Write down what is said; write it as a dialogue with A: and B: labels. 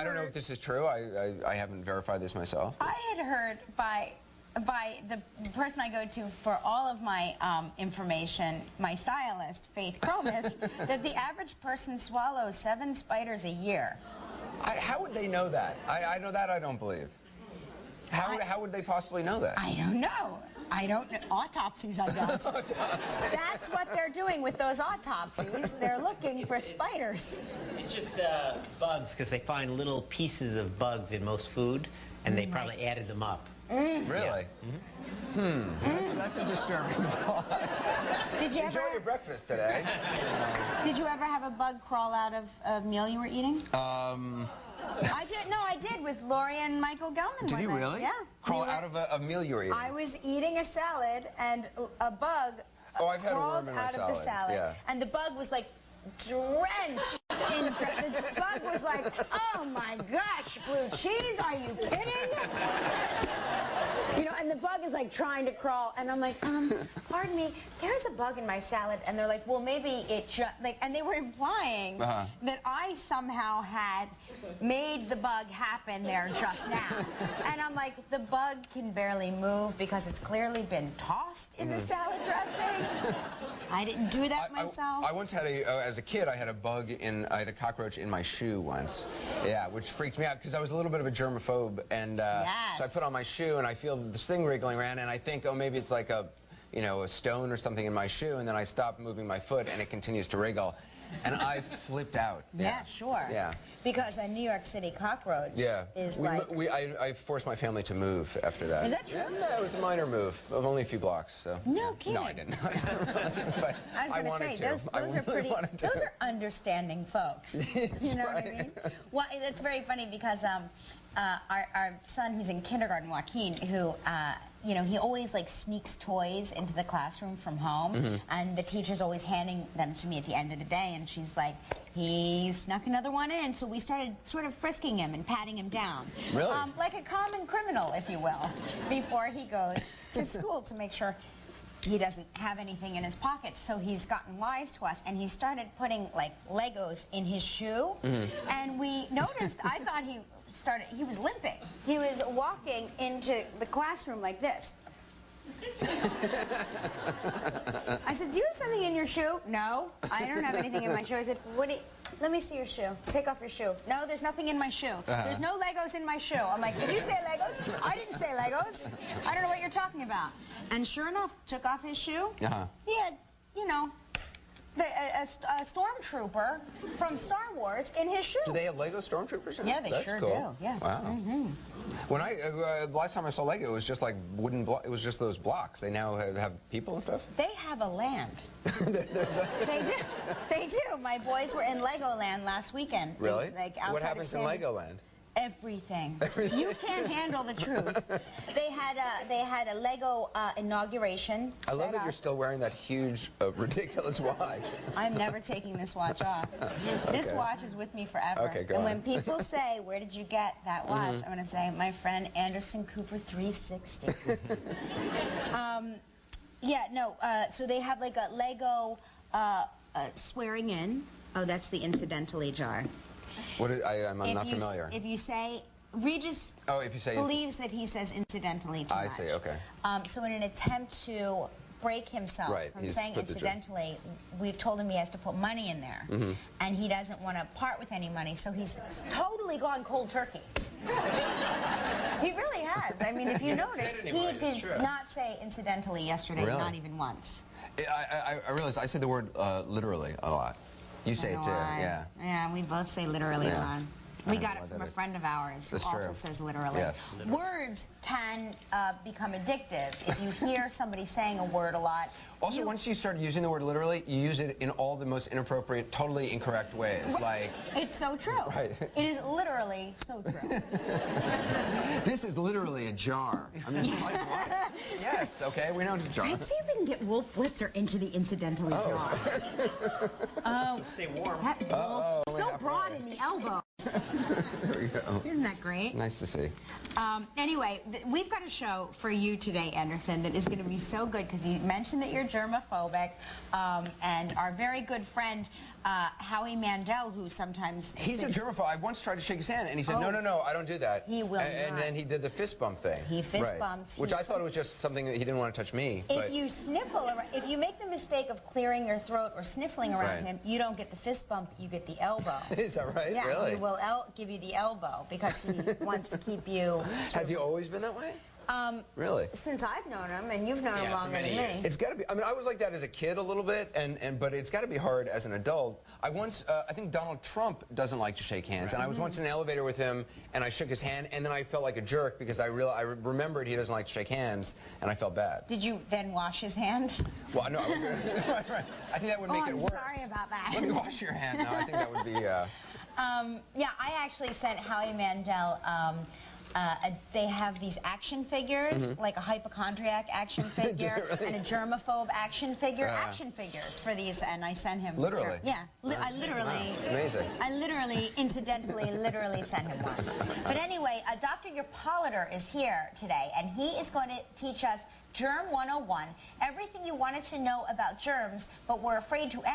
A: I don't know if this is true. I haven't verified this myself.
B: I had heard by the person I go to for all of my information, my stylist, Faith Cromis, that the average person swallows 7 spiders a year.
A: How would they know that? I know that I don't believe. How would they possibly know that?
B: I don't know. I don't know. Autopsies, I guess. That's what they're doing with those autopsies. They're looking for spiders.
C: It's just bugs, because they find little pieces of bugs in most food, and they probably added them up.
A: Really?
C: Yeah.
A: That's a disturbing thought.
B: Did you
A: Enjoy your breakfast today.
B: Did you ever have a bug crawl out of a meal you were eating? I did. No, I did with Lori and Michael Gelman.
A: Did you really?
B: Yeah.
A: Crawl out of a meal you were eating?
B: I was eating a salad, and a bug crawled out of the salad.
A: Yeah.
B: And the bug was like drenched in the bug was like, oh my gosh, blue cheese, are you kidding? You know, and the bug is like trying to crawl, and I'm like, pardon me, there's a bug in my salad, and they're like, well, maybe it just, like, and they were implying that I somehow had made the bug happen there just now. And I'm like, the bug can barely move because it's clearly been tossed in the salad dressing. I didn't do that myself.
A: I once had as a kid, I had a cockroach in my shoe once. Yeah, which freaked me out because I was a little bit of a germaphobe, and so I put on my shoe and I feel this thing wriggling around, and I think, oh, maybe it's like a stone or something in my shoe, and then I stop moving my foot and it continues to wriggle. And I flipped out.
B: Yeah, sure.
A: Yeah.
B: Because a New York City cockroach is
A: I forced my family to move after that.
B: Is that true?
A: Yeah, it was a minor move of only a few blocks. So.
B: No kidding.
A: No, I didn't. But
B: I was going to say, those are understanding folks. You know what I mean? Well, it's very funny because our son who's in kindergarten, Joaquin, who he always like sneaks toys into the classroom from home, and the teacher's always handing them to me at the end of the day, and she's like, he snuck another one in, so we started sort of frisking him and patting him down.
A: Really?
B: Like a common criminal, if you will, before he goes to school to make sure he doesn't have anything in his pockets. So he's gotten wise to us, and he started putting like Legos in his shoe, and we noticed, I thought he was limping. He was walking into the classroom like this. I said, do you have something in your shoe? No, I don't have anything in my shoe. I said, let me see your shoe. Take off your shoe. No, there's nothing in my shoe. There's no Legos in my shoe. I'm like, did you say Legos? I didn't say Legos. I don't know what you're talking about. And sure enough, took off his shoe. He had, a stormtrooper from Star Wars in his shoe.
A: Do they have Lego stormtroopers?
B: Yeah, they sure do. Yeah.
A: Wow. When the last time I saw Lego, it was just like wooden blocks. It was just those blocks. They now have people and stuff.
B: They have a land. They do. They do. My boys were in Legoland last weekend.
A: Really?
B: Outside
A: what happens in Legoland?
B: Everything. You can't handle the truth. They had a Lego inauguration.
A: I love that you're still wearing that huge, ridiculous watch.
B: I'm never taking this watch off. This watch is with me forever.
A: Okay, go
B: and
A: on.
B: when people say, where did you get that watch? I'm going to say, my friend Anderson Cooper 360. So they have like a Lego swearing in. Oh, that's the incidentally jar.
A: I'm not familiar.
B: If you say, Regis believes that he says incidentally too much.
A: I see, okay.
B: So in an attempt to break himself from saying incidentally, we've told him he has to put money in there. And he doesn't want to part with any money, so he's totally gone cold turkey. He really has. I mean, if you notice, he did not say incidentally yesterday, not even once.
A: I realize I say the word literally a lot. You say it too, yeah.
B: Yeah, we both say literally a lot. We got it from a friend of ours who also says literally.
A: Yes.
B: Words can become addictive if you hear somebody saying a word a lot.
A: Also, once you start using the word literally, you use it in all the most inappropriate, totally incorrect ways. Like,
B: it's so true.
A: Right.
B: It is literally so true.
A: This is literally a jar. I mean, like what? Yes, okay, we know it's a jar.
B: Let's see if we can get Wolf Blitzer into the incidentally jar.
C: Stay warm.
B: That ball so broad in the elbows.
A: There we go.
B: Isn't that great?
A: Nice to see.
B: Anyway, we've got a show for you today, Anderson, that is going to be so good because you mentioned that you're germophobic, and our very good friend Howie Mandel, who sometimes...
A: He's a germaphobe. I once tried to shake his hand, and he said, no, I don't do that.
B: He will
A: And then he did the fist bump thing.
B: He fist bumps.
A: Which I thought was just something that he didn't want to touch me.
B: If you sniffle, if you make the mistake of clearing your throat or sniffling around him, you don't get the fist bump, you get the elbow.
A: Is that right?
B: Yeah,
A: Really?
B: he will give you the elbow because he wants to keep you...
A: Has he always been that way? Really?
B: Since I've known him, and you've known him longer than me.
A: It's got to be. I mean, I was like that as a kid a little bit, but it's got to be hard as an adult. I think Donald Trump doesn't like to shake hands, and I was once in an elevator with him, and I shook his hand, and then I felt like a jerk because I remembered he doesn't like to shake hands, and I felt bad.
B: Did you then wash his hand?
A: Well, no, right. I think that would make it worse.
B: Sorry about that.
A: Let me wash your hand. No, I think that would be.
B: Yeah, I actually sent Howie Mandel. They have these action figures, like a hypochondriac action figure and a germaphobe action figure. Action figures for these, and I sent him.
A: Literally?
B: Yeah, I literally.
A: Wow. Amazing.
B: I literally, incidentally, literally sent him one. But anyway, Dr. Yerpoliter is here today, and he is going to teach us Germ 101, everything you wanted to know about germs, but were afraid to ask.